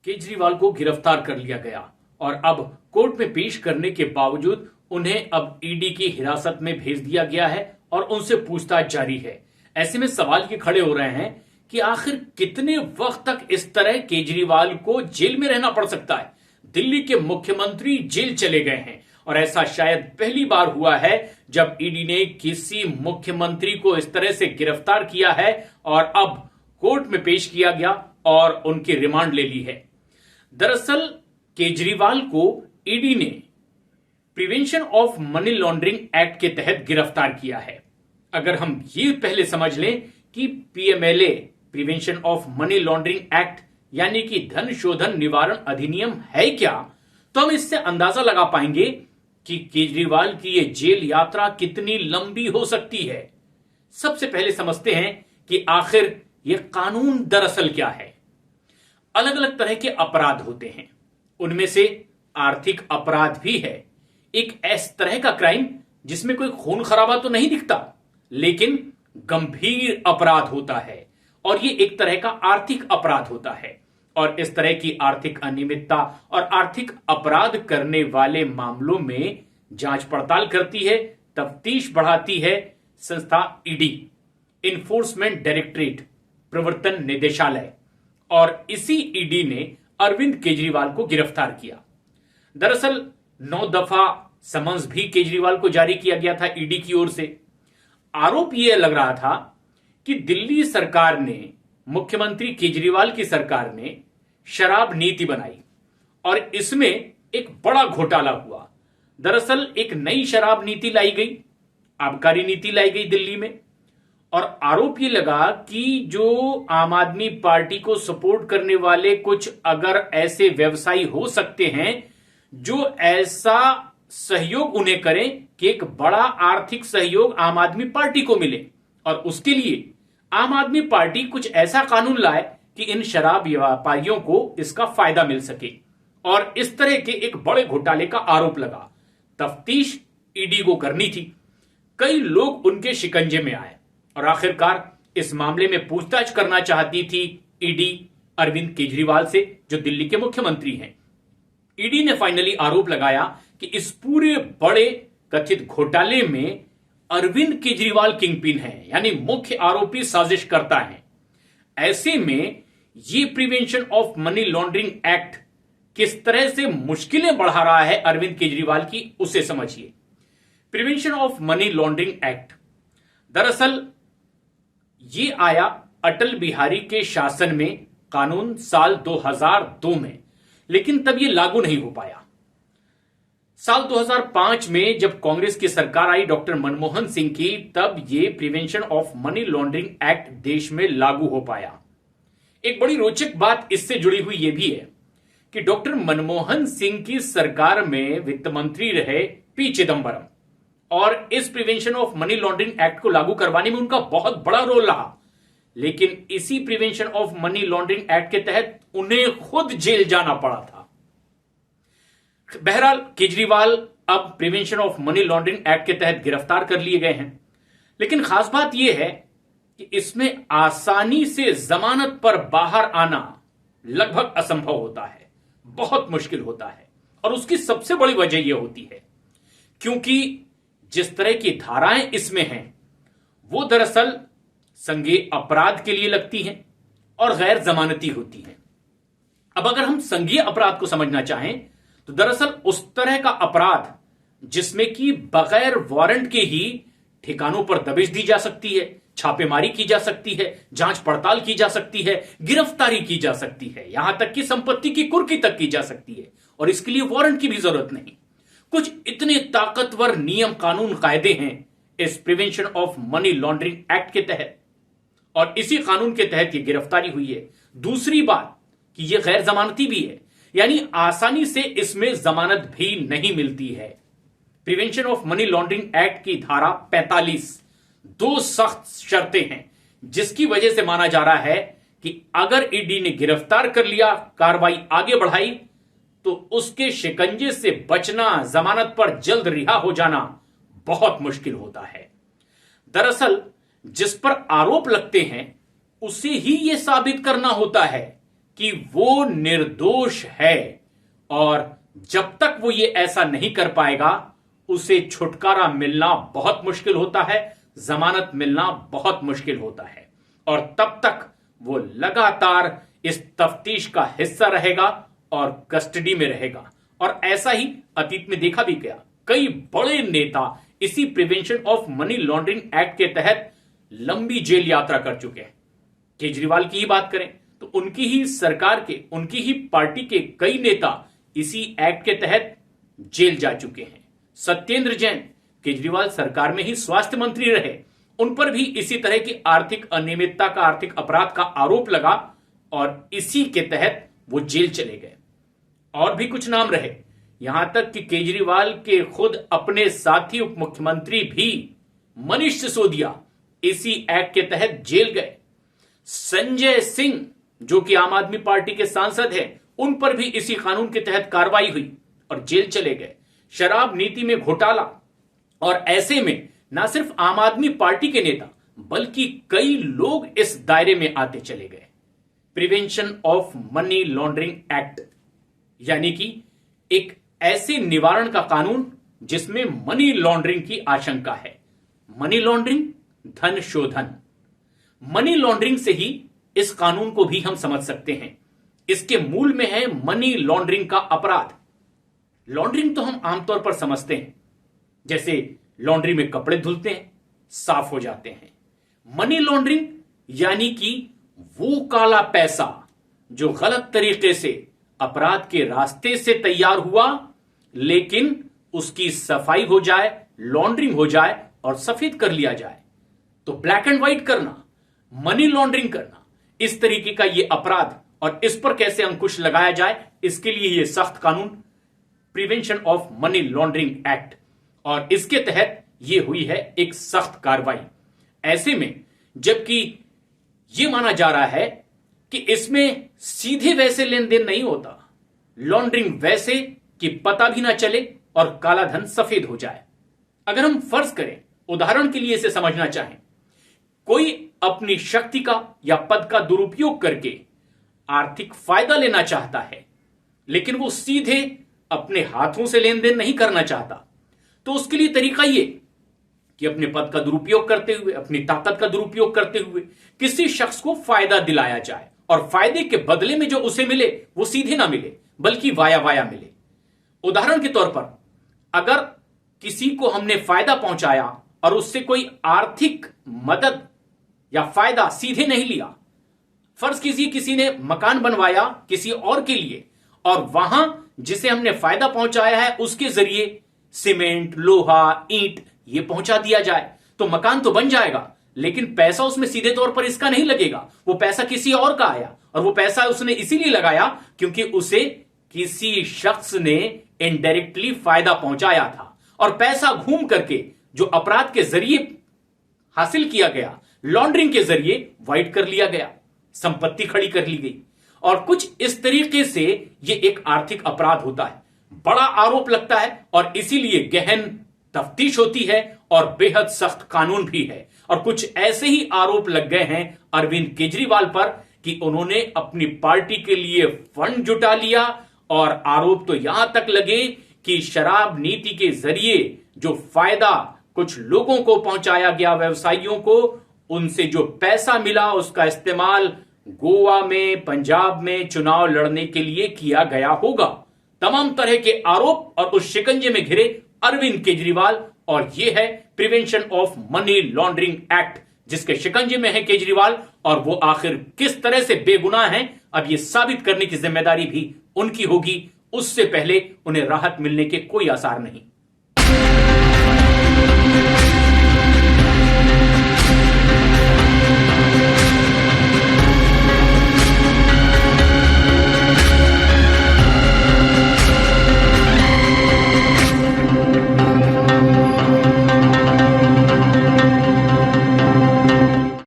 केजरीवाल को गिरफ्तार कर लिया गया और अब कोर्ट में पेश करने के बावजूद उन्हें अब ईडी की हिरासत में भेज दिया गया है और उनसे पूछताछ जारी है। ऐसे में सवाल ये खड़े हो रहे हैं कि आखिर कितने वक्त तक इस तरह केजरीवाल को जेल में रहना पड़ सकता है। दिल्ली के मुख्यमंत्री जेल चले गए हैं और ऐसा शायद पहली बार हुआ है जब ईडी ने किसी मुख्यमंत्री को इस तरह से गिरफ्तार किया है और अब कोर्ट में पेश किया गया और उनकी रिमांड ले ली है। दरअसल केजरीवाल को ईडी ने prevention of money laundering act के तहत गिरफ्तार किया है। अगर हम ये पहले समझ लें कि PMLA prevention of money laundering act यानी कि धन शोधन निवारण अधिनियम है क्या, तो हम इससे अंदाजा लगा पाएंगे कि केजरीवाल की ये जेल यात्रा कितनी लंबी हो सकती है। सबसे पहले समझते हैं कि आखिर ये कानून दरअसल क्या है। अलग अलग तरह के अपराध होते हैं, उनमें से आर्थिक अपराध भी है। एक ऐसा तरह का क्राइम जिसमें कोई खून खराबा तो नहीं दिखता लेकिन गंभीर अपराध होता है और ये एक तरह का आर्थिक अपराध होता है। और इस तरह की आर्थिक अनियमितता और आर्थिक अपराध करने वाले मामलों में जांच पड़ताल करती है, तफ्तीश बढ़ाती है संस्था ईडी, इन्फोर्समेंट डायरेक्टरेट, प्रवर्तन निदेशालय। और इसी ईडी ने अरविंद केजरीवाल को गिरफ्तार किया। दरअसल 9 दफा समन्स भी केजरीवाल को जारी किया गया था ईडी की ओर से। आरोप यह लग रहा था कि दिल्ली सरकार ने, मुख्यमंत्री केजरीवाल की सरकार ने शराब नीति बनाई और इसमें एक बड़ा घोटाला हुआ। दरअसल एक नई शराब नीति लाई गई, आबकारी नीति लाई गई दिल्ली में, और आरोप ये लगा कि जो आम आदमी पार्टी को सपोर्ट करने वाले कुछ अगर ऐसे व्यवसायी हो सकते हैं जो ऐसा सहयोग उन्हें करें कि एक बड़ा आर्थिक सहयोग आम आदमी पार्टी को मिले, और उसके लिए आम आदमी पार्टी कुछ ऐसा कानून लाए कि इन शराब व्यापारियों को इसका फायदा मिल सके। और इस तरह के एक बड़े घोटाले का आरोप लगा। तफ्तीश ईडी को करनी थी, कई लोग उनके शिकंजे में आए और आखिरकार इस मामले में पूछताछ करना चाहती थी ईडी अरविंद केजरीवाल से, जो दिल्ली के मुख्यमंत्री हैं। ईडी ने फाइनली आरोप लगाया कि इस पूरे बड़े कथित घोटाले में अरविंद केजरीवाल किंगपिन है, यानी मुख्य आरोपी, साजिश करता है। ऐसे में ये prevention of money laundering act किस तरह से मुश्किलें बढ़ा रहा है अरविंद केजरीवाल की, उसे समझिए। Prevention of money laundering act दरअसल ये आया अटल बिहारी के शासन में कानून साल 2002 में, लेकिन तब ये लागू नहीं हो पाया। साल 2005 में जब कांग्रेस की सरकार आई डॉक्टर मनमोहन सिंह की, तब ये prevention of money laundering act देश में लागू हो पाया। एक बड़ी रोचक बात इससे जुड़ी हुई यह भी है कि डॉक्टर मनमोहन सिंह की सरकार में वित्त मंत्री रहे पी चिदंबरम, और इस prevention of money laundering act को लागू करवाने में उनका बहुत बड़ा रोल रहा। लेकिन इसी prevention of money laundering act के तहत उन्हें खुद जेल जाना पड़ा था। बहरहाल केजरीवाल अब prevention of money laundering act के तहत गिरफ्तार कर लिए गए हैं, लेकिन खास बात यह है कि इसमें आसानी से जमानत पर बाहर आना लगभग असंभव होता है, बहुत मुश्किल होता है। और उसकी सबसे बड़ी वजह यह होती है क्योंकि जिस तरह की धाराएं इसमें हैं वो दरअसल संज्ञेय अपराध के लिए लगती हैं और गैर जमानती होती हैं। अब अगर हम संज्ञेय अपराध को समझना चाहें तो दरअसल उस तरह का अपराध जिसमें कि बगैर वारंट के ही ठिकानों पर दबिश दी जा सकती है, छापेमारी की जा सकती है, जांच पड़ताल की जा सकती है, गिरफ्तारी की जा सकती है, यहां तक कि संपत्ति की कुर्की तक की जा सकती है, और इसके लिए वारंट की भी जरूरत नहीं। कुछ इतने ताकतवर नियम, कानून, कायदे हैं इस prevention of money laundering act के तहत, और इसी कानून के तहत यह गिरफ्तारी हुई है। दूसरी बात कि यह गैर जमानती भी है, यानी आसानी से इसमें जमानत भी नहीं मिलती है। Prevention of money laundering act की धारा 45 दो सख्त शर्तें हैं जिसकी वजह से माना जा रहा है कि अगर ईडी ने गिरफ्तार कर लिया, कार्रवाई आगे बढ़ाई, तो उसके शिकंजे से बचना, जमानत पर जल्द रिहा हो जाना बहुत मुश्किल होता है। दरअसल जिस पर आरोप लगते हैं उसे ही यह साबित करना होता है कि वो निर्दोष है और जब तक वो ये ऐसा नहीं कर पाएगा उसे छुटकारा मिलना बहुत मुश्किल होता है, जमानत मिलना बहुत मुश्किल होता है और तब तक वो लगातार इस तफ्तीश का हिस्सा रहेगा और कस्टडी में रहेगा। और ऐसा ही अतीत में देखा भी गया, कई बड़े नेता इसी prevention of money laundering act के तहत लंबी जेल यात्रा कर चुके हैं। केजरीवाल की ही बात करें तो उनकी ही सरकार के, उनकी ही पार्टी के कई नेता इसी एक्ट के तहत जेल जा चुके हैं। सत्येंद्र जैन केजरीवाल सरकार में ही स्वास्थ्य मंत्री रहे, उन पर भी इसी तरह की आर्थिक अनियमितता का, आर्थिक अपराध का आरोप लगा और इसी के तहत वो जेल चले गए। और भी कुछ नाम रहे, यहां तक कि केजरीवाल के खुद अपने साथी उप मुख्यमंत्री भी मनीष सिसोदिया इसी एक्ट के तहत जेल गए। संजय सिंह जो कि आम आदमी पार्टी के सांसद हैं, उन पर भी इसी कानून के तहत कार्रवाई हुई और जेल चले गए। शराब नीति में घोटाला, और ऐसे में ना सिर्फ आम आदमी पार्टी के नेता बल्कि कई लोग इस दायरे में आते चले गए। Prevention of money laundering act यानी कि एक ऐसे निवारण का कानून जिसमें मनी लॉन्ड्रिंग की आशंका है। मनी लॉन्ड्रिंग, धन शोधन। मनी लॉन्ड्रिंग से ही इस कानून को भी हम समझ सकते हैं। इसके मूल में है मनी लॉन्ड्रिंग का अपराध। लॉन्ड्रिंग तो हम आमतौर पर समझते हैं, जैसे लॉन्ड्री में कपड़े धुलते हैं, साफ हो जाते हैं। मनी लॉन्ड्रिंग यानी कि वो काला पैसा जो गलत तरीके से अपराध के रास्ते से तैयार हुआ लेकिन उसकी सफाई हो जाए, लॉन्ड्रिंग हो जाए और सफेद कर लिया जाए। तो ब्लैक एंड व्हाइट करना, मनी लॉन्ड्रिंग करना, इस तरीके का यह अपराध, और इस पर कैसे अंकुश लगाया जाए, इसके लिए यह सख्त कानून prevention of money laundering act, और इसके तहत यह हुई है एक सख्त कार्रवाई। ऐसे में जबकि यह माना जा रहा है कि इसमें सीधे वैसे लेन देन नहीं होता, लॉन्ड्रिंग वैसे कि पता भी ना चले और काला धन सफेद हो जाए। अगर हम फर्ज करें, उदाहरण के लिए इसे समझना चाहें, कोई अपनी शक्ति का या पद का दुरुपयोग करके आर्थिक फायदा लेना चाहता है लेकिन वो सीधे अपने हाथों से लेन देन नहीं करना चाहता, तो उसके लिए तरीका ये कि अपने पद का दुरुपयोग करते हुए, अपनी ताकत का दुरुपयोग करते हुए किसी शख्स को फायदा दिलाया जाए और फायदे के बदले में जो उसे मिले वो सीधे ना मिले बल्कि वाया वाया मिले। उदाहरण के तौर पर अगर किसी को हमने फायदा पहुंचाया और उससे कोई आर्थिक मदद या फायदा सीधे नहीं लिया, फर्ज कीजिए किसी ने मकान बनवाया किसी और के लिए और वहां जिसे हमने फायदा पहुंचाया है उसके जरिए सीमेंट, लोहा, ईंट ये पहुंचा दिया जाए, तो मकान तो बन जाएगा लेकिन पैसा उसमें सीधे तौर पर इसका नहीं लगेगा, वो पैसा किसी और का आया और वो पैसा उसने इसीलिए लगाया क्योंकि उसे किसी शख्स ने इनडायरेक्टली फायदा पहुंचाया था और पैसा घूम करके जो अपराध के जरिए हासिल किया गया, लॉन्ड्रिंग के जरिए वाइट कर लिया गया, संपत्ति खड़ी कर ली गई। और कुछ इस तरीके से यह एक आर्थिक अपराध होता है, बड़ा आरोप लगता है और इसीलिए गहन तफ्तीश होती है और बेहद सख्त कानून भी है। और कुछ ऐसे ही आरोप लग गए हैं अरविंद केजरीवाल पर कि उन्होंने अपनी पार्टी के लिए फंड जुटा लिया और आरोप तो यहां तक लगे कि शराब नीति के जरिए जो फायदा कुछ लोगों को पहुंचाया गया, व्यवसायियों को, उनसे जो पैसा मिला उसका इस्तेमाल गोवा में, पंजाब में चुनाव लड़ने के लिए किया गया होगा। तमाम तरह के आरोप और उस शिकंजे में घिरे अरविंद केजरीवाल, और यह है prevention of money laundering act जिसके शिकंजे में है केजरीवाल, और वो आखिर किस तरह से बेगुनाह हैं अब यह साबित करने की जिम्मेदारी भी उनकी होगी। उससे पहले उन्हें राहत मिलने के कोई आसार नहीं।